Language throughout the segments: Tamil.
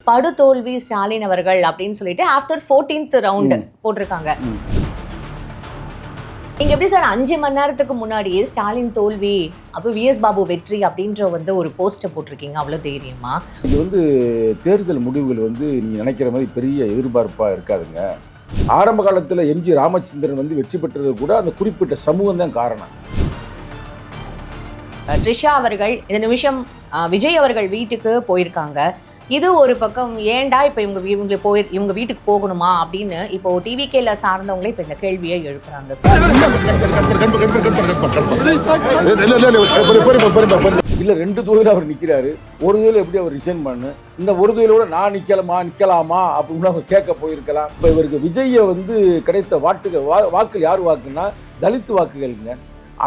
படுதோல்வி ஸ்டாலின் அவர்கள் அப்படின்னு சொல்லிட்டு ஆஃப்டர் 14th ரவுண்ட் போட்டிருக்காங்க. நீங்க எப்படி சார் 5 மணி நேரத்துக்கு முன்னாடியே ஸ்டாலின் தோல்வி அப்போ விஎஸ் பாபு வெற்றி அப்படின்ற ஒரு போஸ்டர் போட்டிருக்கீங்க? அவ்வளவு தைரியமா? இது தேர்தல் முடிவுகள் நீங்க நினைக்கிற மாதிரி பெரிய எதிர்பார்ப்பா இருக்காதுங்க. ஆரம்ப காலத்தில் எம்ஜி ராமச்சந்திரன் வெற்றி பெற்றது கூட அந்த குறிப்பிட்ட சமூகம் தான் காரணம். த்ரிஷா அவர்கள் இந்த நிமிஷம் விஜய் அவர்கள் வீட்டுக்கு போயிருக்காங்க. இது ஒரு பக்கம் ஏண்டா இப்போ இவங்க வீட்டுக்கு போகணுமா அப்படின்னு இப்போ டிவிகேல சார்ந்தவங்களே இப்போ இந்த கேள்வியை எழுப்புறாங்க. இல்ல 2 தொகுதியில் அவர் நிற்கிறாரு, ஒரு தொகுதியில் எப்படி அவர் ரிசைன் பண்ணு, இந்த ஒரு தொகுதியிலோட நான் நிக்கலாமா அப்படின்னு அவங்க கேட்க போயிருக்கலாம். இப்போ இவருக்கு விஜயை கிடைத்த வாக்குகள் யார் வாக்குன்னா தலித் வாக்குகள்ங்க.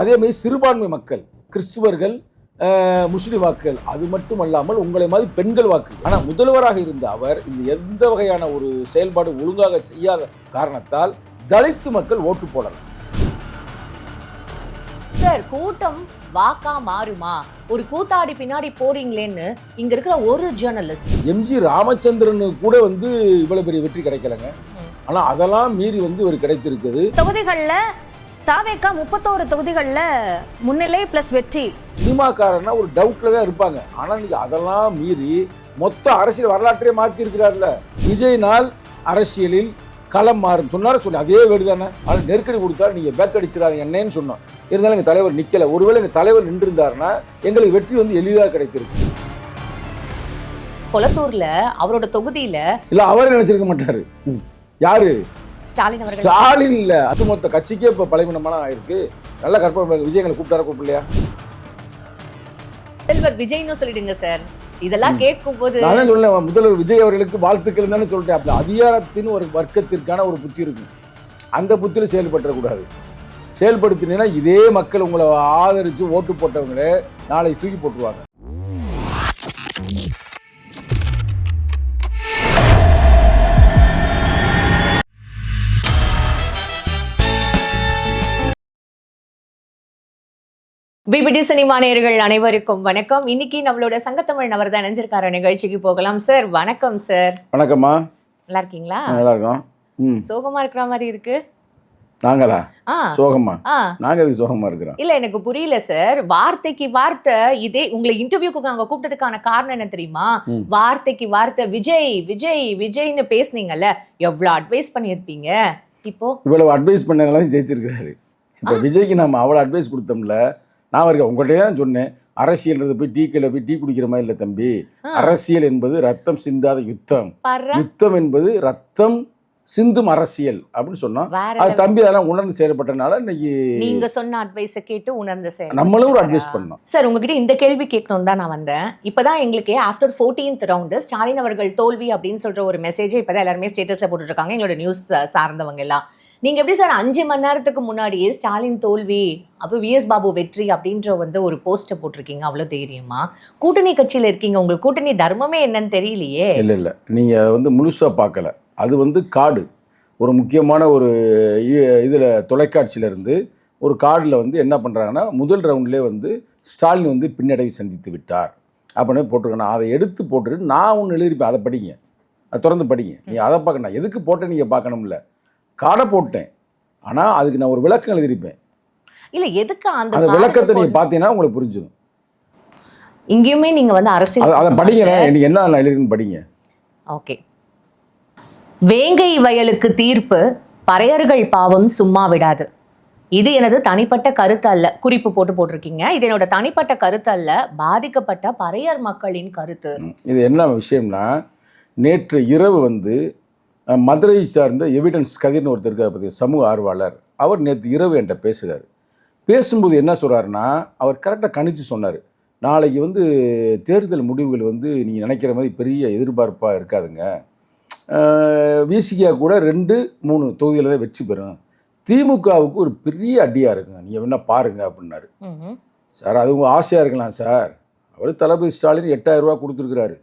அதே மாதிரி சிறுபான்மை மக்கள், கிறிஸ்துவர்கள், முஸ்லிம் வாக்குகள், அது மட்டும் அல்லாமல் உங்களை மாதிரி பெண்கள் வாக்கு. ஆனால் முதல்வராக இருந்த அவர் இந்த எந்த வகையான ஒரு செயல்பாடு ஒழுங்காக செய்யாத காரணத்தால் தலித்து மக்கள் ஓட்டு போடலாம். சார், கூட்டம் வாக்கா மாறுமா? ஒரு கூத்தாடி பின்னாடி போறீங்களேன்னு இங்க இருக்கிற ஒரு ஜேர்னலிஸ்ட் எம்ஜி ராமச்சந்திரன் கூட இவ்வளவு பெரிய வெற்றி கிடைக்கலங்க. ஆனா அதெல்லாம் மீறி ஒரு கிடைத்திருக்குது. தொகுதிகள்ல தாவேக்கா 31 தொகுதிகள்ல முன்னிலை பிளஸ் வெற்றி. சினிமாக்காரன்னா ஒரு டவுட்ல தான் இருப்பாங்க. ஆனா நீங்க அதெல்லாம் மீறி மொத்த அரசியல் வரலாற்றையே மாத்தி இருக்கிறார்ல. விஜய்னால் அரசியலில் களம் மாறும் சொன்னார அதே வேடு தானே. ஆனால் நெருக்கடி கொடுத்தா நீங்க பேக் அடிச்சிடாதீங்க என்னன்னு சொன்னோம். இருந்தாலும் எங்க தலைவர் நிக்கல. ஒருவேளை எங்க தலைவர் நின்று இருந்தாருன்னா எங்களுக்கு வெற்றி எளிதாக கிடைத்திருக்கு. கொளத்தூர்ல அவரோட தொகுதியில இல்ல அவரே நினைச்சிருக்க மாட்டாரு. யாரு? ஸ்டாலின் அவர்கள். ஸ்டாலின் இல்ல, அது மொத்த கட்சிக்கே இப்ப பலவீனமான ஆயிருக்கு. நல்ல கற்பனை விஜயங்களை கூப்பிட்டாரா கூப்பிடலையா? முதல்வர் விஜய்னு சொல்லிடுங்க சார். இதெல்லாம் கேட்கும் போது நான் சொல்ல முதல்வர் விஜய் அவர்களுக்கு வாழ்த்துக்கள் தானே சொல்லிட்டேன். அப்படி அதிகாரத்தின் ஒரு வர்க்கத்திற்கான ஒரு புத்தி இருக்கு. அந்த புத்தியில செயல்பற்றக்கூடாது. செயல்படுத்தினீங்கன்னா இதே மக்கள் உங்களை ஆதரிச்சு ஓட்டு போட்டவங்களே நாளைக்கு தூக்கி போட்டுருவாங்க. பிபிடி சினிமா நேயர்கள் அனைவருக்கும் வணக்கம். இன்னைக்கு நம்மளோட சங்கத்தமிழ் நபர் தான் இணைஞ்சிருக்காரு. நிகழ்ச்சிக்கு போகலாம். சார் வணக்கம். சார் வணக்கம்மா. நல்லா இருக்கீங்களா? நல்லா இருக்கோம். சோகமா இருக்கிற மாதிரி இருக்கு. நாங்களா சோகமா? நாங்க எதுக்கு சோகமா இருக்கிறோம்? இல்ல எனக்கு புரியல சார். வார்த்தைக்கு வார்த்தை இதே உங்களை இன்டர்வியூக்கு நாங்க கூப்பிட்டதுக்கான காரணம் என்ன தெரியுமா? வார்த்தைக்கு வார்த்தை விஜய் விஜய் விஜய்னு பேசுனீங்கல்ல, எவ்வளவு அட்வைஸ் பண்ணியிருப்பீங்க. இப்போ இவ்வளவு அட்வைஸ் பண்ணவங்களாம் ஜெயிச்சிருக்காரு. இப்போ விஜய்க்கு நம்ம அவ்வளவு அட்வைஸ் கொடுத்தோம்ல. நான் இருக்கேன் உங்கள்கிட்ட தான் சொன்னேன், அரசியல் போய் டீ குடிக்கிற மாதிரி இல்லை தம்பி. அரசியல் என்பது ரத்தம் சிந்தாத யுத்தம். யுத்தம் என்பது ரத்தம் சிந்தும் அரசியல் அப்படின்னு சொன்னோம். அது தம்பி அதெல்லாம் உணர்ந்து செயல்பட்டனால இன்னைக்கு நீங்க சொன்ன அட்வைஸை கேட்டு உணர்ந்து செயல் நம்மளும் ஒரு அட்வைஸ் பண்ணோம். சார் உங்ககிட்ட இந்த கேள்வி கேட்கணும் தான் நான் வந்தேன். இப்பதான் எங்களுக்கு ஆஃப்டர் 14th ரவுண்டு ஸ்டாலின் அவர்கள் தோல்வி அப்படின்னு சொல்ற ஒரு மெசேஜை இப்பதான் எல்லாருமே ஸ்டேட்டஸ்ல போட்டுட்டு இருக்காங்க, எங்களோட நியூஸ் சார்ந்தவங்க எல்லாம். நீங்க எப்படி சார் 5 மணி நேரத்துக்கு முன்னாடியே ஸ்டாலின் தோல்வி அப்போ விஎஸ் பாபு வெற்றி அப்படின்ற ஒரு போஸ்டர் போட்டிருக்கீங்க? அவ்வளவு தைரியமா? கூட்டணி கட்சியில இருக்கீங்க, உங்களுக்கு கூட்டணி தர்மமே என்னன்னு தெரியலையே. இல்ல நீங்க முழுசா பார்க்கல. அது கார்டு ஒரு முக்கியமான ஒரு இதில் தொலைக்காட்சியிலேருந்து ஒரு கார்டில் என்ன பண்ணுறாங்கன்னா, முதல் ரவுண்ட்லேயே ஸ்டாலின் பின்னடைவை சந்தித்து விட்டார் அப்படின்னு போட்டிருக்கேன். அதை எடுத்து போட்டுட்டு நான் ஒன்று எழுதியிருப்பேன், அதை படிங்க, அதை திறந்து படிங்க. நீங்கள் அதை பார்க்க நான் எதுக்கு போட்டேன் நீங்கள் பார்க்கணும்ல. கார்டை போட்டேன், ஆனால் அதுக்கு நான் ஒரு விளக்கம் எழுதியிருப்பேன். இல்லை எதுக்கு அந்த விளக்கத்தை நீங்கள் பார்த்தீங்கன்னா உங்களுக்கு புரிஞ்சிடும். இங்கேயுமே நீங்கள் அரசியல் அதை படிங்க, நீங்கள் என்ன நான் எழுதிருக்குன்னு படிங்க. ஓகே. வேங்கை வயலுக்கு தீர்ப்பு, பறையர்கள் பாவம் சும்மா விடாது. இது எனது தனிப்பட்ட கருத்து அல்ல. குறிப்பு போட்டிருக்கீங்க. இது என்னோட தனிப்பட்ட கருத்து அல்ல, பாதிக்கப்பட்ட பறையர் மக்களின் கருத்து. இது என்ன விஷயம்னா, நேற்று இரவு மதுரை சார்ந்த எவிடன்ஸ் கதிர்னு ஒருத்தர் இருக்கார் பற்றி, சமூக ஆர்வலர். அவர் நேற்று இரவு என்கிட்ட பேசுகிறார். பேசும்போது என்ன சொல்கிறாருன்னா, அவர் கரெக்டாக கணிச்சு சொன்னார், நாளைக்கு தேர்தல் முடிவுகள் நீங்கள் நினைக்கிற மாதிரி பெரிய எதிர்பார்ப்பாக இருக்காதுங்க. விசிகா கூட 2-3 தொகுதியில் தான் வெற்றி பெறும். திமுகவுக்கு ஒரு பெரிய அடியாக இருக்குங்க, நீங்கள் வேணா பாருங்க அப்படின்னாரு. சார் அது உங்கள் ஆசையாக இருக்கலாம் சார். அவர் தளபதி ஸ்டாலின் 8000 ரூபா கொடுத்துருக்குறாரு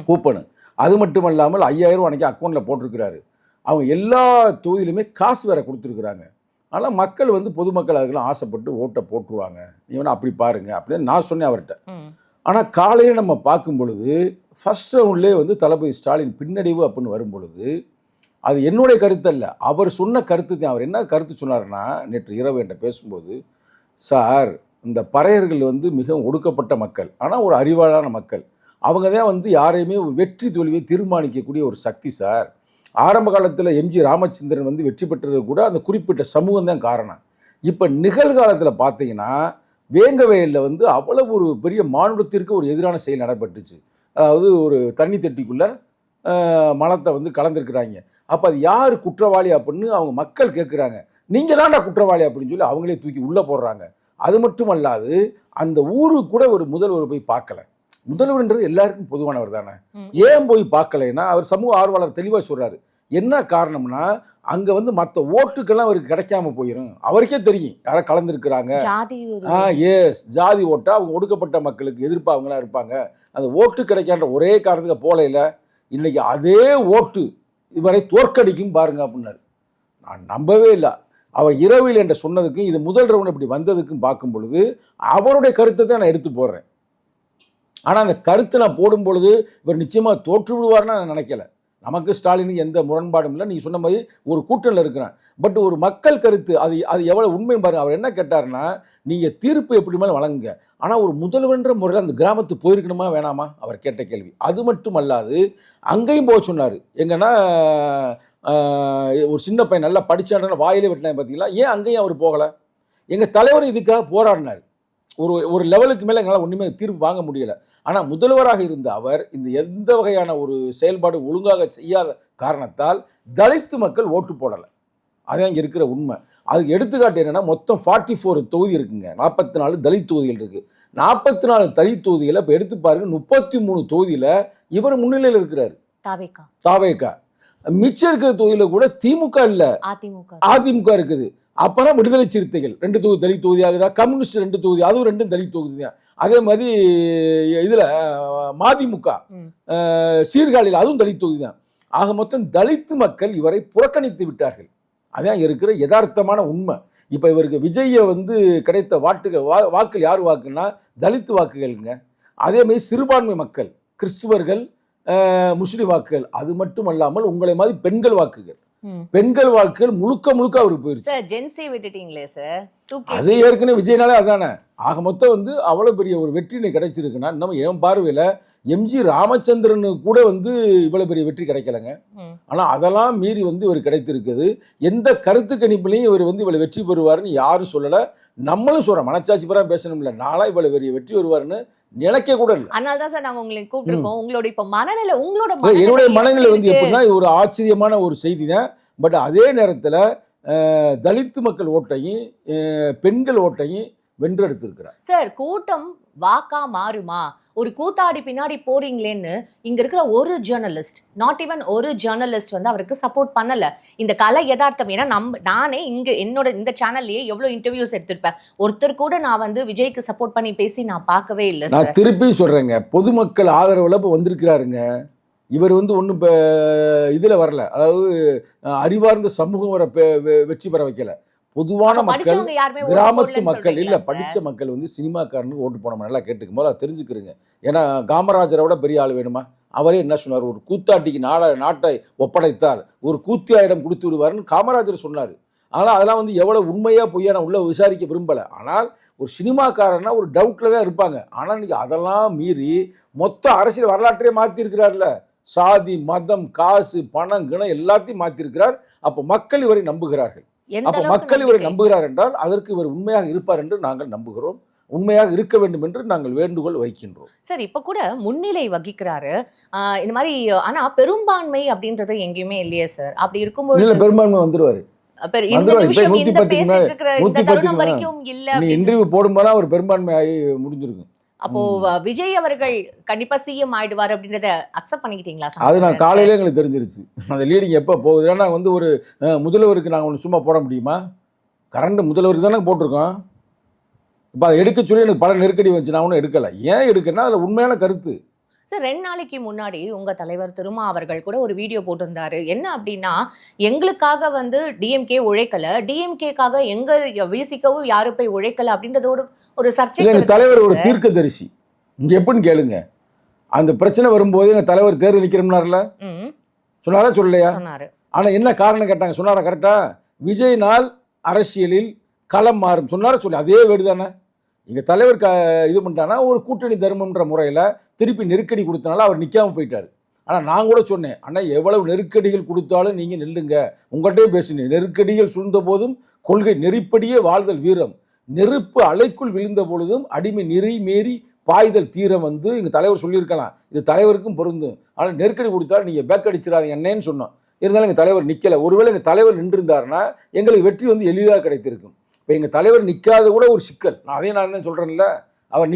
கூப்பனு. அது மட்டும் இல்லாமல் 5000 ரூபா அன்றைக்கி அக்கௌண்ட்டில் போட்டிருக்கிறாரு. அவங்க எல்லா தொகுதியிலுமே காசு வேறு கொடுத்துருக்குறாங்க. ஆனால் மக்கள் பொதுமக்கள் அதுக்கெல்லாம் ஆசைப்பட்டு ஓட்டை போட்டுருவாங்க. நீ வேணா அப்படி பாருங்க அப்படின்னு நான் சொன்னேன் அவர்கிட்ட. ஆனால் காலையில் நம்ம பார்க்கும் பொழுது ஃபர்ஸ்ட் ரவுண்ட்லேயே வந்து தளபதி ஸ்டாலின் பின்னடைவு அப்படின்னு வரும் பொழுது அது என்னுடைய கருத்து அல்ல, அவர் சொன்ன கருத்து தான். அவர் என்ன கருத்து சொன்னார்னா, நேற்று இரவு என்கிட்ட பேசும்போது, சார் இந்த பறையர்கள் வந்து மிகவும் ஒடுக்கப்பட்ட மக்கள், ஆனால் ஒரு அறிவாளான மக்கள், அவங்க தான் வந்து யாரையுமே ஒரு வெற்றி தோல்வியை தீர்மானிக்கக்கூடிய ஒரு சக்தி சார். ஆரம்ப காலத்தில் எம்ஜி ராமச்சந்திரன் வந்து வெற்றி பெற்றது கூட அந்த குறிப்பிட்ட சமூகம் தான் காரணம். இப்போ நிகழ்காலத்தில் பார்த்தீங்கன்னா வேங்கவயலில் வந்து அவ்வளவு ஒரு பெரிய மானுடத்திற்கு ஒரு எதிரான செயல் நடைபெற்றுச்சு. அதாவது ஒரு தண்ணி தொட்டிக்குள்ளே மலத்தை வந்து கலந்துருக்குறாங்க. அப்போ அது யார் குற்றவாளி அப்படின்னு அவங்க மக்கள் கேட்குறாங்க. நீங்கள் தான்டா குற்றவாளி அப்படின்னு சொல்லி அவங்களே தூக்கி உள்ளே போடுறாங்க. அது மட்டும் அல்லாது அந்த ஊருக்கு கூட ஒரு முதல்வர் போய் பார்க்கல. முதல்வர்ன்றது எல்லாருக்கும் பொதுவானவர் தானே, ஏன் போய் பார்க்கலைன்னா அவர் சமூக ஆர்வலர் தெளிவாக சொல்கிறாரு. என்ன காரணம்னா அங்கே வந்து மற்ற ஓட்டுக்கெல்லாம் அவருக்கு கிடைக்காம போயிடும். அவருக்கே தெரியும் யாரை கலந்துருக்குறாங்க. எஸ், ஜாதி ஓட்டா அவங்க ஒடுக்கப்பட்ட மக்களுக்கு எதிர்ப்பாக அவங்களாம் இருப்பாங்க. அந்த ஓட்டு கிடைக்கான்ற ஒரே காரணத்துக்கு போலையில் இன்னைக்கு அதே ஓட்டு இவரை தோற்கடிக்கும் பாருங்க அப்படின்னாரு. நான் நம்பவே இல்லை. அவர் இரவில் என்று சொன்னதுக்கு இது முதல் ரவுண்ட் இப்படி வந்ததுக்கும் பார்க்கும் பொழுது அவருடைய கருத்தை தான் நான் எடுத்து போடுறேன். ஆனால் அந்த கருத்தை நான் போடும் பொழுது இவர் நிச்சயமாக தோற்று விடுவார்னு நான் நினைக்கல. நமக்கு ஸ்டாலினுக்கு எந்த முரண்பாடும் இல்லை. நீங்கள் சொன்ன மாதிரி ஒரு கூட்டணியில் இருக்கிறேன். பட் ஒரு மக்கள் கருத்து அது எவ்வளோ உண்மை பாருங்க. அவர் என்ன கேட்டார்னா, நீங்கள் தீர்ப்பு எப்படி மேலே வழங்குங்க, ஆனால் ஒரு முதல்வன்ற முறையில் அந்த கிராமத்துக்கு போயிருக்கணுமா வேணாமா அவர் கேட்ட கேள்வி. அது மட்டும் அல்லாது அங்கேயும் போக சொன்னார். எங்கன்னா ஒரு சின்ன பையன் நல்லா படித்தான்ற வாயிலே வெட்டினாங்க பார்த்தீங்களா, ஏன் அங்கேயும் அவர் போகலை? எங்கள் தலைவர் இதுக்காக போராடினார். ஒரு லெவலுக்கு மேலே எங்களால் ஒன்றுமே தீர்ப்பு வாங்க முடியலை. ஆனால் முதல்வராக இருந்த அவர் இந்த எந்த வகையான ஒரு செயல்பாடு ஒழுங்காக செய்யாத காரணத்தால் தலித்து மக்கள் ஓட்டு போடலை. அதான் இங்கே இருக்கிற உண்மை. அதுக்கு எடுத்துக்காட்டு என்னென்னா, மொத்தம் 44 தொகுதி இருக்குங்க, 44 தலித் தொகுதிகள் இருக்குது. 44 தலித் தொகுதியில் இப்போ எடுத்து பாருங்க, 33 தொகுதியில் இவர் முன்னிலையில் இருக்கிறார், தாவேகா. மிச்சம் இருக்கிற தொகுதியில் கூட திமுக இல்லை, அதிமுக இருக்குது. அப்போதான் விடுதலை சிறுத்தைகள் 2 தொகுதி தலித் தொகுதி ஆகுதா, கம்யூனிஸ்ட் 2 தொகுதி, அதுவும் 2 தலித் தொகுதி தான். அதே மாதிரி இதில் மதிமுக சீர்காழியில் அதுவும் தலித் தொகுதி தான். ஆக மொத்தம் தலித்து மக்கள் இவரை புறக்கணித்து விட்டார்கள். அதான் இருக்கிற யதார்த்தமான உண்மை. இப்போ இவருக்கு விஜயை வந்து கிடைத்த வாக்குகள் யார் வாக்குன்னா தலித்து வாக்குகள்ங்க. அதே மாதிரி சிறுபான்மை மக்கள், கிறிஸ்துவர்கள், முஸ்லிம் வாக்குகள், அது மட்டும் அல்லாமல் உங்களை மாதிரி பெண்கள் வாக்குகள், பெண்கள் வாக்குகள் முழுக்க அவருக்கு போயிருச்சு. அது ஏற்கனவே விஜயனாலே அதானே. ஆக மொத்தம் வந்து அவ்வளவு பெரிய ஒரு வெற்றி கிடைச்சிருக்குன்னா, நம்ம என் பார்வையில் எம்ஜி ராமச்சந்திரனு கூட வந்து இவ்வளவு பெரிய வெற்றி கிடைக்கலங்க. ஆனால் அதெல்லாம் மீறி வந்து இவர் கிடைத்திருக்குது. எந்த கருத்து கணிப்புலையும் இவர் வந்து இவ்வளவு வெற்றி பெறுவார்னு யாரும் சொல்லலை. நம்மளும் சொல்கிறோம், மனச்சாட்சி பெறா பேசணும் இல்லை, நாளா இவ்வளவு பெரிய வெற்றி வருவார்னு நினைக்க கூட இல்லை. அதனால தான் சார் நாங்கள் உங்களை கூப்பிட்டுருக்கோம். உங்களோட இப்போ மனநிலை, என்னுடைய மனநிலை வந்து எப்படின்னா, ஒரு ஆச்சரியமான ஒரு செய்தி தான். பட் அதே நேரத்தில் தலித்து மக்கள் ஓட்டையும் பெண்கள் ஓட்டையும் வென்றெடுத்திருக்கிறார். சார், கூட்டம் வாக்கா மாறுமா? ஒரு கூத்தாடி பின்னாடி போறீங்களேன்னு இங்க இருக்கிற ஒரு ஜேர்னலிஸ்ட், நாட் ஈவன் ஒரு ஜேர்னலிஸ்ட் வந்து அவருக்கு சப்போர்ட் பண்ணல. இந்த கலை யதார்த்தம். ஏன்னா நானே இங்க என்னோட இந்த சேனல்லயே எவ்வளவு இன்டர்வியூஸ் எடுத்திருப்பேன், ஒருத்தர் கூட நான் வந்து விஜய்க்கு சப்போர்ட் பண்ணி பேசி நான் பார்க்கவே இல்லை. நான் திருப்பி சொல்றேங்க, பொதுமக்கள் ஆதரவுல இப்ப வந்திருக்கிறாருங்க. இவர் வந்து ஒன்றும் இப்போ இதில் வரல, அதாவது அறிவார்ந்த சமூகம் வர வெற்றி பெற வைக்கல. பொதுவான மக்கள், கிராமத்து மக்கள், இல்லை படித்த மக்கள் வந்து சினிமாக்காரனுக்கு ஓட்டு போனோம். நல்லா கேட்டுக்கும் போது அதை தெரிஞ்சுக்கிறீங்க. ஏன்னா காமராஜரோட பெரிய ஆள் வேணுமா? அவரே என்ன சொன்னார், ஒரு கூத்தாட்டிக்கு நாட்டை ஒப்படைத்தால் ஒரு கூத்தியாயிடம் கொடுத்து விடுவார்னு காமராஜர் சொன்னார். ஆனால் அதெல்லாம் வந்து எவ்வளோ உண்மையாக பொய்யா நான் உள்ள விசாரிக்க விரும்பலை. ஆனால் ஒரு சினிமாக்காரன்னா ஒரு டவுட்டில் தான் இருப்பாங்க. ஆனால் இன்றைக்கி அதெல்லாம் மீறி மொத்த அரசியல் வரலாற்றையே மாற்றிருக்கிறார்ல. சாதி, மதம், காசு, பணம், கிணம் எல்லாத்தையும் மாற்றிருக்கிறார். அப்போ மக்கள் இவரை நம்புகிறார்கள். அப்போ மக்கள் இவரை நம்புகிறார் என்றால் அதற்கு இவர் உண்மையாக இருப்பார் என்று நாங்கள் நம்புகிறோம். உண்மையாக இருக்க வேண்டும் என்று நாங்கள் வேண்டுகோள் வைக்கின்றோம். சார், இப்ப கூட முன்னிலை வகிக்கிறாரு இந்த மாதிரி. ஆனா பெரும்பான்மை அப்படின்றது எங்கேயுமே இல்லையே சார். அப்படி இருக்கும்போது பெரும்பான்மை வந்துருவாரு. இன்டர்வியூ போடும்போது அவர் பெரும்பான்மை ஆகி முடிஞ்சிருக்கும். அப்போ விஜய் அவர்கள் கண்டிப்பா சிஎம் ஆயிடுவார் அப்படின்றத அக்செப்ட் பண்ணிக்கிட்டீங்களா? அது நான் காலையில எங்களுக்கு தெரிஞ்சிருச்சு. அந்த லீடிங் எப்போ போகுது. ஏன்னா வந்து ஒரு முதல்வருக்கு நாங்கள் ஒன்று சும்மா போட முடியுமா? கரண்ட் முதல்வருக்கு தானே போட்டிருக்கோம். இப்போ அதை எடுக்க சொல்லி எனக்கு பல நெருக்கடி வந்துச்சு, நான் ஒன்றும் எடுக்கலை. ஏன் எடுக்கன்னா அதில் உண்மையான கருத்து. சார், 2 நாளைக்கு முன்னாடி உங்க தலைவர் திருமா அவர்கள் கூட ஒரு வீடியோ போட்டிருந்தாரு. என்ன அப்படின்னா, எங்களுக்காக வந்து டிஎம்கே உழைக்கல, டிஎம்கேக்காக எங்க விசிக்கவும் யாரு போய் உழைக்கல அப்படின்றதோட ஒரு சர்ச்சை. தலைவர் ஒரு தீர்க்கதரிசி. இங்க எப்படின்னு கேளுங்க, அந்த பிரச்சனை வரும்போது எங்கள் தலைவர் தேர்தல் நிற்கிறோம்னார்ல, ம், சொன்னாரா சொல்லலையா? சொன்னாரு. ஆனால் என்ன காரணம் கேட்டாங்க, சொன்னாரா கரெக்டா? விஜய்னால் அரசியலில் களம் மாறும் சொன்னாரா சொல்லி? அதே வேடு தானே. எங்கள் தலைவர் இது பண்ணிட்டானா ஒரு கூட்டணி தர்மம்ன்ற முறையில் திருப்பி நெருக்கடி கொடுத்தனால அவர் நிற்காமல் போயிட்டார். ஆனால் நான் கூட சொன்னேன், ஆனால் எவ்வளவு நெருக்கடிகள் கொடுத்தாலும் நீங்கள் நில்லுங்க, உங்கள்கிட்டயே பேசுனேன். நெருக்கடிகள் சூழ்ந்த போதும் கொள்கை நெறிப்படியே வாழ்தல் வீரம், நெருப்பு அலைக்குள் விழுந்த பொழுதும் அடிமை நெறி மீறி பாய்தல் தீரம் வந்து எங்கள் தலைவர் சொல்லியிருக்கலாம். இது தலைவருக்கும் பொருந்தும். ஆனால் நெருக்கடி கொடுத்தாலும் நீங்கள் பேக் அடிச்சிடாதீங்க என்னன்னு சொன்னோம். இருந்தாலும் எங்கள் தலைவர் நிற்கலை. ஒருவேளை எங்கள் தலைவர் நின்றுருந்தாருன்னா எங்களுக்கு வெற்றி வந்து எளிதாக கிடைத்திருக்கும். இப்போ எங்கள் தலைவர் நிற்காத கூட ஒரு சிக்கல். நான் தான் சொல்கிறேன்ல, அவர்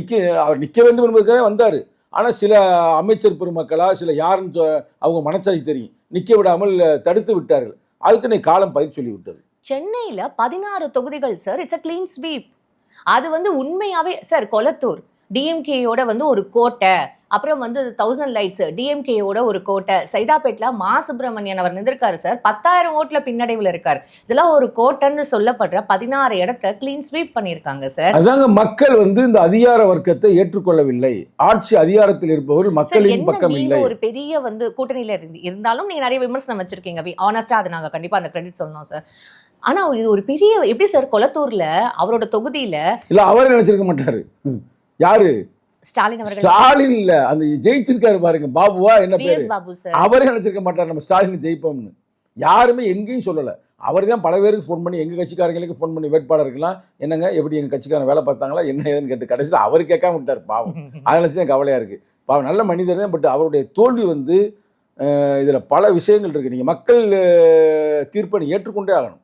நிற்க வேண்டும் என்பதுக்காக வந்தார். ஆனால் சில அமைச்சர் பெருமக்களா சில யாருன்னு அவங்க மனசாட்சி தெரியும், நிற்க விடாமல் தடுத்து விட்டார்கள். அதுக்கு நீ காலம் பயிர் சொல்லி விட்டது. சென்னையில 16 தொகுதிகள் sir, it's a clean sweep. அது வந்து உண்மையாவே சார், கொளத்தூர் டிஎம்கேயோட வந்து ஒரு கோட்டை, அப்புறம் வந்து 1000 லைட்ஸ் டிஎம்கேயோட ஒரு கோட்டை, சைதாப்பேட்ல மா சுப்பிரமணியன் அவர் நின்றுருக்காரு சார், 10,000 ஓட்டுல பின்னடைவில் இருக்காரு. இதெல்லாம் ஒரு கோட்டைன்னு சொல்லப்படுற 16 இடத்த கிளீன் ஸ்வீப் பண்ணியிருக்காங்க சார். அதாங்க, மக்கள் வந்து இந்த அதிகார வர்க்கத்தை ஏற்றுக்கொள்ளவில்லை. ஆட்சி அதிகாரத்தில் இருப்பவர்கள் மக்களின் பக்கம் இல்லை. ஒரு பெரிய வந்து கூட்டணியில இருந்தாலும் நீங்க நிறைய விமர்சனம் வச்சிருக்கீங்க, ஆனஸ்டா அதை நாங்க கண்டிப்பா அந்த கிரெடிட் சொல்லணும் சார். ஆனா இது ஒரு பெரிய, எப்படி சார் கொளத்தூர்ல அவரோட தொகுதியில இல்ல அவரே நினைச்சிருக்க மாட்டாரு. யாரு? ஸ்டாலின் அவர்கள். ஸ்டாலின் இல்ல, அந்த ஜெயிச்சிருக்காரு பாருங்க, பாபுவா என்ன பேரு, பாபு சார். அவரே நினைச்சிருக்க மாட்டார் நம்ம ஸ்டாலின் ஜெயிப்போம்னு. யாருமே எங்கேயும் சொல்லல. அவர் தான் பல பேருக்கு ஃபோன் பண்ணி, எங்க கட்சிக்காரங்களுக்கு ஃபோன் பண்ணி வேட்பாளருக்கெல்லாம் என்னங்க எப்படி எங்க கட்சிக்காரன் வேலை பார்த்தாங்களா என்ன ஏதுன்னு கேட்டு கடைசியில் அவர் கேட்காம விட்டார் பாவம். அதை நினைச்சு தான் கவலையா இருக்கு. பாவம் நல்ல மனிதர் தான். பட் அவருடைய தோல்வி வந்து இதுல பல விஷயங்கள் இருக்கு. நீங்க மக்கள் தீர்ப்பை ஏற்றுக்கொண்டே ஆகணும்.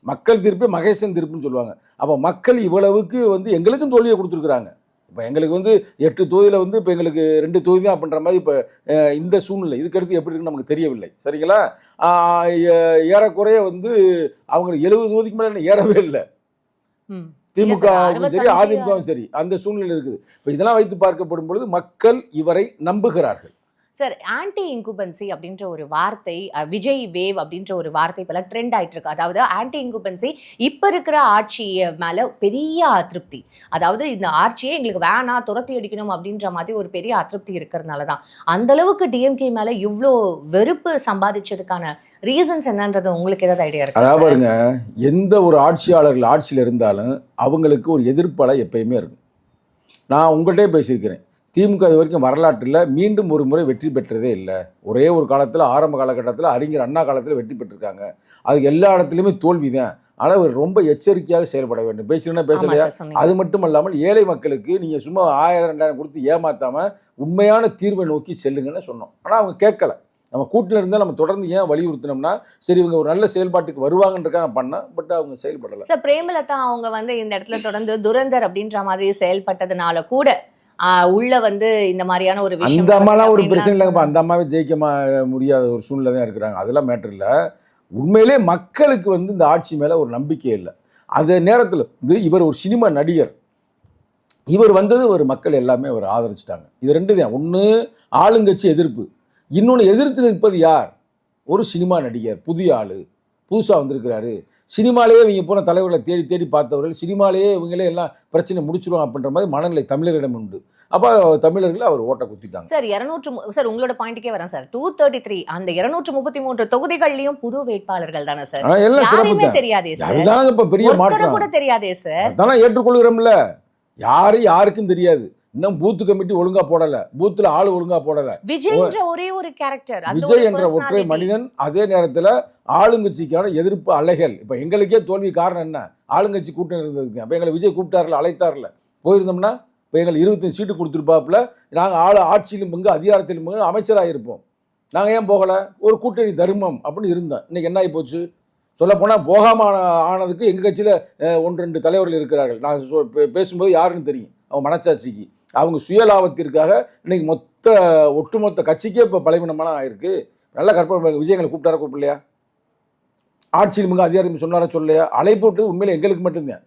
மக்கள் தீர்ப்பே மகேசன் தீர்ப்புன்னு சொல்லுவாங்க. அப்போ மக்கள் இவ்வளவுக்கு வந்து எங்களுக்கும் தோல்வியை கொடுத்துருக்குறாங்க. இப்போ எங்களுக்கு வந்து 8 தொகுதியில் வந்து இப்போ எங்களுக்கு 2 தொகுதி தான் அப்படின்ற மாதிரி இப்போ இந்த சூழ்நிலை இதுக்கடுத்து எப்படி இருக்குன்னு நமக்கு தெரியவில்லை. சரிங்களா? ஏறக்குறைய வந்து அவங்க 70 தொகுதிக்கு மேலே ஏறவே இல்லை. திமுகவும் சரி அதிமுகவும் சரி அந்த சூழ்நிலை இருக்குது. இப்போ இதெல்லாம் வைத்து பார்க்கப்படும் பொழுது மக்கள் இவரை நம்புகிறார்கள். சார், ஆன்டி இன்குபன்சி அப்படின்ற ஒரு வார்த்தை, விஜய் வேவ் அப்படின்ற ஒரு வார்த்தை இப்போலாம் ட்ரெண்ட் ஆயிட்டு இருக்கு. அதாவது ஆன்டி இன்குபன்சி இப்போ இருக்கிற ஆட்சி மேலே பெரிய அதிருப்தி, அதாவது இந்த ஆட்சியே எங்களுக்கு வேணாம் துரத்தி அடிக்கணும் அப்படின்ற மாதிரி ஒரு பெரிய அதிருப்தி இருக்கிறதுனால தான் அந்த அளவுக்கு டிஎம்கே மேலே இவ்வளோ வெறுப்பு சம்பாதிச்சதுக்கான ரீசன்ஸ் என்னன்றது உங்களுக்கு ஏதாவது ஐடியா இருக்கு? அதாவது பாருங்க, எந்த ஒரு ஆட்சியாளர்கள் ஆட்சியில் இருந்தாலும் அவங்களுக்கு ஒரு எதிர்ப்பலை எப்பயுமே இருக்கும். நான் உங்கள்கிட்டே பேசியிருக்கிறேன், திமுக இது வரைக்கும் வரலாற்றில் மீண்டும் ஒரு முறை வெற்றி பெற்றதே இல்லை. ஒரே ஒரு காலத்தில் ஆரம்ப காலகட்டத்தில் அறிஞர் அண்ணா காலத்தில் வெற்றி பெற்றிருக்காங்க. அதுக்கு எல்லா இடத்துலையுமே தோல்வி தான். ஆனால் அவர் ரொம்ப எச்சரிக்கையாக செயல்பட வேண்டும். பேசுகிறேன்னா பேசலையா? அது மட்டும் இல்லாமல் ஏழை மக்களுக்கு நீங்கள் சும்மா 1000 2000 கொடுத்து ஏமாற்றாமல் உண்மையான தீர்வை நோக்கி செல்லுங்கன்னு சொன்னோம். ஆனால் அவங்க கேட்கல. நம்ம கூட்டில் இருந்தால் நம்ம தொடர்ந்து ஏன் வலியுறுத்தினோம்னா சரி இவங்க ஒரு நல்ல செயல்பாட்டுக்கு வருவாங்கன்றக்காக பண்ணால், பட் அவங்க செயல்படலை. சார், பிரேமலதா அவங்க வந்து இந்த இடத்துல தொடர்ந்து துரந்தர் அப்படின்ற மாதிரி செயல்பட்டதுனால கூட உள்ள வந்து இந்த மாதிரியான ஒரு விஷயம், அந்த அம்மாலாம் ஒரு பிரச்சனை இல்லைங்கப்பா. அந்த அம்மாவே ஜெயிக்க முடியாத ஒரு சூழ்நிலை தான் இருக்கிறாங்க. அதெல்லாம் மேட்டர் இல்லை. உண்மையிலே மக்களுக்கு வந்து இந்த ஆட்சி மேலே ஒரு நம்பிக்கை இல்லை. அந்த நேரத்தில் வந்து இவர் ஒரு சினிமா நடிகர், இவர் வந்தது ஒரு மக்கள் எல்லாமே அவர் ஆதரிச்சிட்டாங்க. இது 2 தான். ஒன்று ஆளுங்கட்சி எதிர்ப்பு, இன்னொன்று எதிர்த்து நிற்பது யார்? ஒரு சினிமா நடிகர், புதிய ஆள், புதுசாக வந்திருக்கிறாரு. சினிமாலேயே இவங்க போன தலைவர்களை தேடி தேடி பார்த்தவர்கள், சினிமாலேயே இவங்களே எல்லாம் பிரச்சனை முடிச்சிடும் அப்படின்ற மாதிரி மனநிலை தமிழர்களிடம் உண்டு. அப்போ தமிழர்கள் அவர் ஓட்ட குத்திட்டாங்க. சார், 200 சார் உங்களோட பாயிண்ட்டுக்கே வரேன் சார். 233 அந்த 233 தொகுதிகள்லயும் புது வேட்பாளர்கள் தானே சார்? யாருமே தெரியாதே சார். அதுதான் இப்போ பெரிய மாற்றம் கூட தெரியாதே சார். அதெல்லாம் ஏற்றுக்கொள்கிறோம்ல. யாருக்கும் தெரியாது. இன்னும் பூத்து கமிட்டி ஒழுங்கா போடல, பூத்துல ஆளு ஒழுங்கா போடல. விஜய் என்ற ஒரே ஒரு கேரக்டர், விஜய் என்ற ஒற்றை மனிதன். அதே நேரத்தில் ஆளுங்கட்சிக்கான எதிர்ப்பு அலைகள். இப்போ எங்களுக்கே தோல்வி காரணம் என்ன? ஆளுங்கட்சி கூட்டம் இருந்ததுக்கு. அப்போ எங்களை விஜய் கூப்பிட்டார்ல, அழைத்தார்ல, போயிருந்தோம்னா இப்போ எங்களுக்கு 25 சீட்டு கொடுத்துருப்பாப்புல, நாங்கள் ஆட்சியிலும் பங்கு அதிகாரத்திலும் பங்கு அமைச்சராக இருப்போம். நாங்கள் ஏன் போகலை? ஒரு கூட்டணி தர்மம் அப்படின்னு இருந்தோம். இன்னைக்கு என்ன ஆகி போச்சு? சொல்லப்போனால் போகாமல் ஆனதுக்கு எங்கள் கட்சியில் 1-2 தலைவர்கள் இருக்கிறார்கள். நான் பேசும்போது யாருன்னு தெரியும், அவங்க மனச்சாட்சிக்கு, அவங்க சுயலாபத்திற்காக இன்னைக்கு ஒட்டுமொத்த கட்சிக்கே இப்போ பலவீனமான ஆயிருக்கு. நல்லா கற்பனை. விஜயங்களை கூப்பிட்டாரா கூப்பிடலையா? ஆட்சியில் மிக அதிகாரம் சொன்னாரா சொல்லலையா? அழைப்பு விட்டு உண்மையில எங்களுக்கு மட்டும்தான்,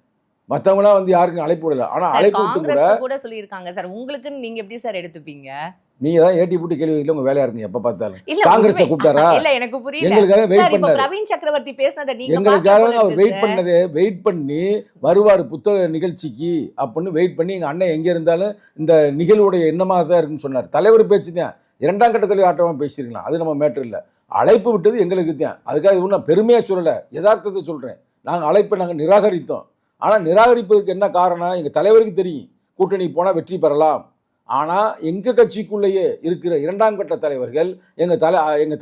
மற்றவங்களாம் வந்து யாருக்கும் அழைப்பு விடல. ஆனால் அழைப்பு விட்டு கூட சொல்லியிருக்காங்க சார். உங்களுக்கு நீங்க எப்படி சார் எடுத்துப்பீங்க? நீங்க தான் ஏட்டி போட்டு கேள்வி கேட்கல, உங்க வேலையா இருக்குங்க எப்ப பார்த்தாலும். இல்ல காங்கிரஸை உண்மை- கூப்பிட்டாரா? இல்ல எனக்கு புரியல எங்களுக்காக வெயிட் சார். இப்ப பண்ணாரு. பிரவீன் சக்கரவர்த்தி பேசினதை நீங்க எங்களுக்காக பார்க்கல அவர் போல வெயிட் இருக்கு பண்ணது, வெயிட் பண்ணி வருவார் புத்தக நிகழ்ச்சிக்கு அப்படின்னு வெயிட் பண்ணி எங்கள் அண்ணன் எங்கே இருந்தாலும் இந்த நிகழ்வுடைய எண்ணமாக தான் இருக்குன்னு சொன்னார். தலைவர் பேச்சு தான், 2ஆம் கட்ட தலைவர் ஆட்டமாக பேசியிருக்கலாம், அது நம்ம மேட்ரு இல்லை. அழைப்பு விட்டது எங்களுக்கு தான். அதுக்காக இது நான் பெருமையாக சொல்லலை, யதார்த்தத்தை சொல்கிறேன். நாங்கள் அழைப்பை நாங்கள் நிராகரித்தோம். ஆனால் நிராகரிப்பதற்கு என்ன காரணம், எங்கள் தலைவருக்கு தெரியும் கூட்டணி போனால் வெற்றி பெறலாம். ஆனால் எங்கள் கட்சிக்குள்ளேயே இருக்கிற 2ஆம் கட்ட தலைவர்கள் எங்கள்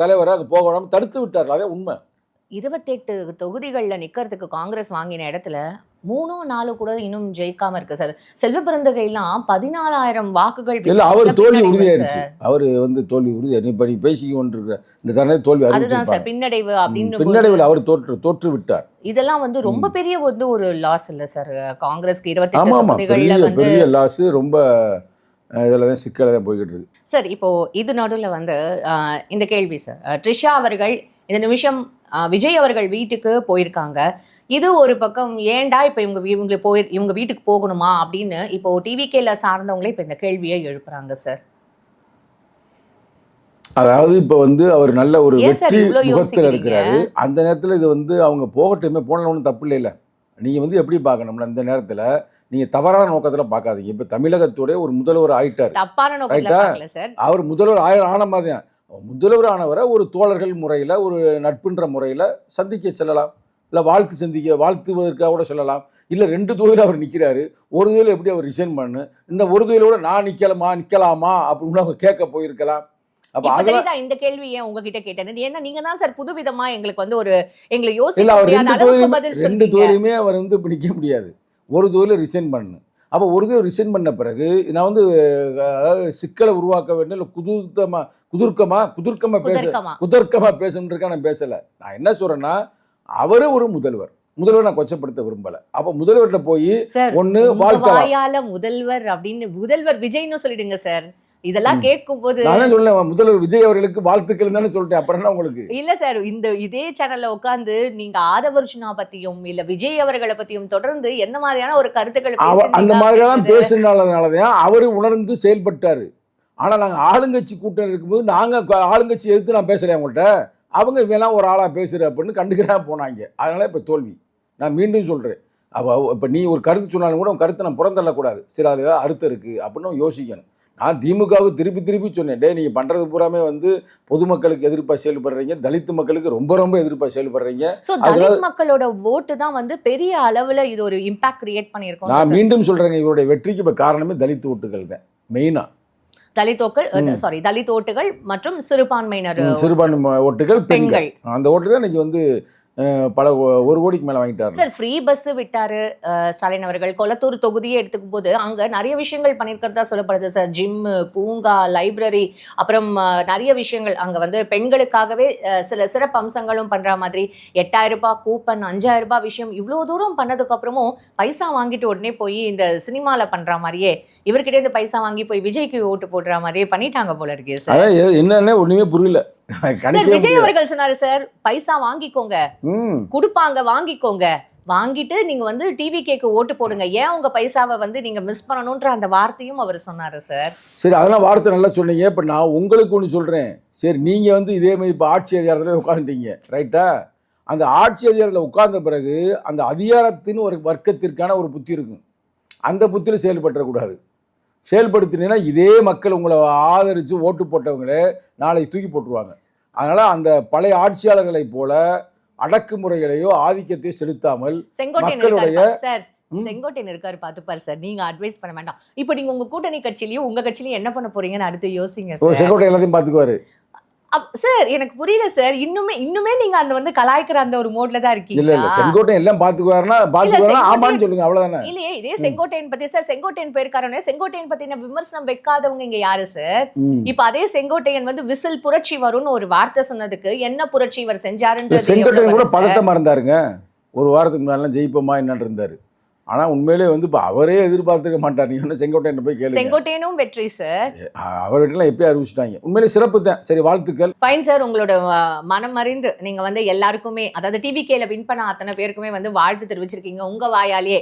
தலைவரை அங்கே போகாமல் தடுத்து விட்டார்கள். அதே உண்மை. 28 தொகுதிகள்ல நிக்கிறதுக்கு காங்கிரஸ் வாங்கின இடத்துல 3-4 கூட இன்னும் ஜெயிக்காம இருக்கு சார். செல்வ பெருந்தகைலாம் 14,000 வாக்குகள் இல்லை, அவர் வித்தியாசம் தோல்வி பின்னடைவு உறுதியாயிருச்சு. சார். அவர் தோல்வி உறுதியாயிருச்சு. இப்போ நீ பேசி கொண்டிருக்கிற இந்த தருணத்தில் தோல்வி அதுதான் அறிவிச்சிருப்பாங்க. சார் பின்னடைவு அப்படின்னு பின்னடைவில் அவர் தோற்று விட்டார். இதெல்லாம் வந்து ரொம்ப பெரிய வந்து ஒரு லாஸ் இல்ல சார் காங்கிரஸ்க்கு 28 ஆமாம், தொகுதிகள்ல பெரிய வந்து. பெரிய லாஸு. ரொம்ப இதில் தான் சிக்கல தான் போய்கிட்டு இருக்கு. சார் இப்போ இது நடுவில் வந்து இந்த கேள்வி சார், ட்ரிஷா அவர்கள் இந்த நிமிஷம் விஜய் அவர்கள் வீட்டுக்கு போயிருக்காங்க. இது ஒரு பக்கம் ஏன்டா இப்போ இவங்க வீட்டுக்கு போகணுமா அப்படின்னு இப்போ டிவிகேல சார்ந்தவங்களே இப்போ இந்த கேள்வியை எழுப்புறாங்க சார். அதாவது இப்போ வந்து அவர் நல்ல ஒரு ஏன் சார் வெற்றி இவ்வளோ முகத்தில் யோசிக்கிறீங்க? இருக்கிறாரு. அந்த நேரத்தில் இது வந்து அவங்க போகட்டுமே, போன ஒன்றும் தப்பு இல்லைல்ல. நீங்கள் வந்து எப்படி பார்க்கணும்னா, இந்த நேரத்தில் நீங்கள் தவறான நோக்கத்தில் பார்க்காதீங்க. இப்போ தமிழகத்துடைய ஒரு முதல்வர் ஆயிட்டார். தப்பான நோக்கத்துல ரைட்டா? பார்க்கல சார். அவர் முதல்வர் ஆன மாதிரி தான். முதல்வர் ஆனவரை ஒரு தோழர்கள் முறையில், ஒரு நட்புன்ற முறையில் சந்திக்க செல்லலாம், இல்லை வாழ்த்துவதற்காக கூட சொல்லலாம். இல்லை 2 தொகுதியில் அவர் நிற்கிறாரு, ஒரு தொகுதியில் எப்படி அவர் ரிசைன் பண்ணு, இந்த ஒரு தொகுதியிலோட நான் நிற்கலாமா அப்படின்னு அவங்க கேட்க போயிருக்கலாம். அப்போ இப்ப அதெல்லாம் தெரியுதா இந்த கேள்வி ஏன் உங்ககிட்ட கேட்டேன்? ஏன்னா நீங்க தான் சார் புதுவிதமா எங்களுக்கு வந்து எங்களை இல்லை, யோசிக்க அவர் முடியாத 2 அளவுக்கு பதில் 2 சொல்றீங்க. தொகுதியிலுமே அவர் வந்து இப்போ நிற்க முடியாது. ஒரு தொகுதியில் ரிசைன் பண்ணு. அப்போ ஒரு தொகுதி ரிசைன் பண்ண பிறகு நான் வந்து அதாவது சிக்கலை உருவாக்க வேண்டும், இல்லை குதர்க்கமாக பேசணுன்றதுக்காக நான் பேசலை. நான் என்ன சொல்கிறேன்னா, அவரு ஒரு முதல்வர் நான் கொச்சப்படுத்த விரும்பலை. அப்போ முதல்வர்கிட்ட போய் சார், ஒன்று உங்க வாழ்த்தலாம். வாயால முதல்வர் அப்படின்னு முதல்வர் விஜய்னு சொல்லிடுங்க சார். இதெல்லாம் கேட்கும் போது நான் தான் சொல்லேன், முதல்வர் விஜய் அவர்களுக்கு வாழ்த்துக்கள் தானே சொல்லிட்டேன். அப்புறம் என்ன உங்களுக்கு? இல்ல சார், இதே சேனல்ல உட்கார்ந்து நீங்க ஆதவர்ஜுனா பத்தியும் இல்ல விஜய் அவர்களை பத்தியும் தொடர்ந்து எந்த மாதிரியான ஒரு கருத்துக்கள் அந்த மாதிரியெல்லாம் பேசுனாலதான் அவரு உணர்ந்து செயல்பட்டாரு. ஆனா நாங்க ஆளுங்கட்சி கூட்டம் இருக்கும்போது நாங்க ஆளுங்கட்சி எதிர்த்து நான் பேசுறேன் அவங்கள்ட்ட, அவங்க இவெல்லாம் ஒரு ஆளா பேசுற அப்படின்னு கண்டுக்கிறா போனாங்க. அதனால இப்ப தோல்வி. நான் மீண்டும் சொல்றேன், இப்ப நீ ஒரு கருத்து சொன்னாலும் கூட உன் கருத்தை நான் புறந்தள்ளக்கூடாது. சரி, அதுல ஏதாவது அர்த்தம் இருக்கு அப்படின்னு யோசிக்கணும். நான் திமுகவுக்கு திருப்பி சொன்னேன், நீங்கள் பண்ணுறது பூராமே வந்து பொதுமக்களுக்கு எதிர்ப்பாக செயல்படுறீங்க, தலித்து மக்களுக்கு ரொம்ப எதிர்ப்பாக செயல்படுறீங்க. தலித் மக்களோட ஓட்டு தான் வந்து பெரிய அளவில் இது ஒரு இம்பாக்ட் கிரியேட் பண்ணியிருக்கோம். நான் மீண்டும் சொல்கிறேங்க, இவருடைய வெற்றிக்கு இப்போ காரணமே தலித் ஓட்டுகள் தான் மெயினாக. தலித் ஓட்டுகள் மற்றும் சிறுபான்மை ஓட்டுகள், பெண்கள். அந்த ஓட்டு தான் இன்னைக்கு வந்து பல 1 கோடிக்கு மேலே வாங்கிட்டாரு சார். ஃப்ரீ பஸ் விட்டாரு ஸ்டாலின் அவர்கள். கொளத்தூர் தொகுதியை எடுத்துக்கும் போது அங்க நிறைய விஷயங்கள் பண்ணியிருக்கிறதா சொல்லப்படுது சார். ஜிம்மு, பூங்கா, லைப்ரரி, அப்புறம் நிறைய விஷயங்கள் அங்க வந்து பெண்களுக்காகவே சில சிறப்பு அம்சங்களும் பண்ற மாதிரி 8,000 ரூபாய் கூப்பன், 5,000 ரூபாய் விஷயம், இவ்வளோ தூரம் பண்ணதுக்கு அப்புறமும் பைசா வாங்கிட்டு உடனே போய் இந்த சினிமால பண்ற மாதிரியே இவர்கிட்ட இருந்து பைசா வாங்கி போய் விஜய்க்கு ஓட்டு போடுற மாதிரியே பண்ணிட்டாங்க போல இருக்கு சார். என்னன்னு ஒண்ணுமே புரியல. விஜய் அவர்கள் சொன்னாரு சார், பைசா வாங்கிக்கோங்க, கொடுப்பாங்க, வாங்கிக்கோங்க, வாங்கிட்டு நீங்க வந்து டிவிகேக்கு ஓட்டு போடுங்க, ஏன் உங்க பைசாவை வந்து நீங்க மிஸ் பண்ணணும்ன்ற அந்த வார்த்தையும் அவர் சொன்னாரு சார். சரி, அதெல்லாம் வார்த்தை நல்லா சொன்னீங்க. இப்போ நான் உங்களுக்கு ஒன்று சொல்றேன். சரி, நீங்க வந்து இதே மாதிரி இப்போ ஆட்சி அதிகாரத்தில் உட்காந்துட்டீங்க, ரைட்டா? அந்த ஆட்சி அதிகாரத்தில் உட்கார்ந்த பிறகு அந்த அதிகாரத்தின் ஒரு வர்க்கத்திற்கான ஒரு புத்தி இருக்கும். அந்த புத்தியில் செயல்படக்கூடாது. செயல்படுத்தினீங்கன்னா இதே மக்கள் உங்களை ஆதரித்து ஓட்டு போட்டவங்களே நாளைக்கு தூக்கி போட்டுருவாங்க. அதனால் அந்த பழைய ஆட்சியாளர்களைப் போல அடக்குமுறைகளையோ ஆதிக்கத்தையோ செலுத்தாமல் மக்களுடைய செங்கோட்டையன் இருக்காரு பாத்துப்பாரு சார். நீங்க அட்வைஸ் பண்ண வேண்டாம். இப்போ நீங்க உங்க கூட்டணி கட்சியிலயும் உங்க கட்சியிலயும் என்ன பண்ண போறீங்கன்னு அடுத்து யோசிங்க சார். செங்கோட்டை எல்லாத்தையும் பார்த்துக்குவாரு சார். எனக்கு புரியல சார், இன்னுமே நீங்க அந்த வந்து கலாய்க்கிற அந்த ஒரு மோட்ல தான் இருக்கீங்க. இல்ல செங்கோட்டையன் எல்லாம் பாத்துக்குவாருன்னா ஆமான்னு சொல்லுங்க, அவ்வளவுதானே. இல்லையே, இதே செங்கோட்டையன் பத்தி சார், செங்கோட்டையன் போயிருக்காரு, செங்கோட்டையன் பத்தின விமர்சனம் வைக்காதவங்க இங்க யாரு சார்? இப்ப அதே செங்கோட்டையன் வந்து விசில் புரட்சி வரும்னு ஒரு வார்த்தை சொன்னதுக்கு என்ன புரட்சி இவர் செஞ்சாருன்றது. செங்கோட்டையன் கூட பதட்டமா இருந்தாருங்க. ஒரு வாரத்துக்கு முன்னாடி ஜெயிப்போமா என்னன்னு இருந்தாரு. ஆனா உண்மையிலே வந்து இப்போ அவரே எதிர்பார்த்துக்க மாட்டார். நீங்க என்ன செங்கோட்டையன் போய் கேளுங்க. செங்கோட்டையனும் வெற்றி சார். அவர் வீட்டுல எப்பயும் அறிவிச்சிட்டாங்க. உண்மையிலே சிறப்பு தான். சரி, வாழ்த்துக்கள். Fine sir. உங்களோட மனம் அறிந்து நீங்க வந்து எல்லாருக்குமே, அதாவது டிவிகேல வின் பண்ண அத்தனை பேருக்குமே வந்து வாழ்த்து தெரிவிச்சிருக்கீங்க உங்க வாயாலேயே.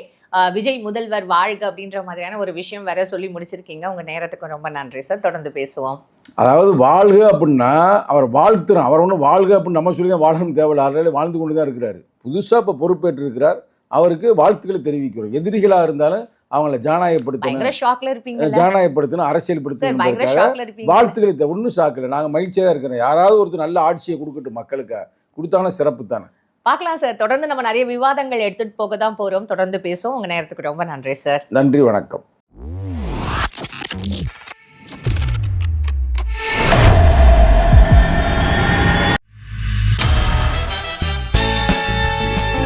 விஜய் முதல்வர் வாழ்க அப்படின்ற மாதிரியான ஒரு விஷயம் வேற சொல்லி முடிச்சிருக்கீங்க. உங்க நேரத்துக்கு ரொம்ப நன்றி சார். தொடர்ந்து பேசுவோம். அதாவது வாழ்க அப்படின்னா அவர் வாழ்த்துறோம். அவர் ஒன்றும் வாழ்க அப்படின்னு நம்ம சொல்லி தான் வாழணும் தேவையில்லை. ஆல்ரெடி வாழ்ந்து கொண்டு தான் இருக்கிறார். புதுசாக இப்போ பொறுப்பேற்று இருக்கிறார். அவருக்கு வாழ்த்துக்களை தெரிவிக்கிறோம். எதிரிகளாக இருந்தாலும் அவங்கள பயங்கர ஷாக்ல இருப்பீங்க. ஜனநாயகப்படுத்தணும், பயங்கர அரசியல்படுத்தணும், ஷாக்ல இருப்பீங்க. வாழ்த்துக்களை ஒன்றும் சாக்கல. நாங்கள் மகிழ்ச்சியாக தான் இருக்கிறோம். யாராவது ஒருத்தர் நல்ல ஆட்சியை கொடுக்கட்டும், மக்களுக்கு கொடுத்தாங்கன்னா சிறப்பு தானே. பார்க்கலாம் சார். தொடர்ந்து நம்ம நிறைய விவாதங்கள் எடுத்துட்டு போக தான் போறோம். தொடர்ந்து பேசுவோம். உங்க நேரத்துக்கு ரொம்ப நன்றி சார். நன்றி, வணக்கம்.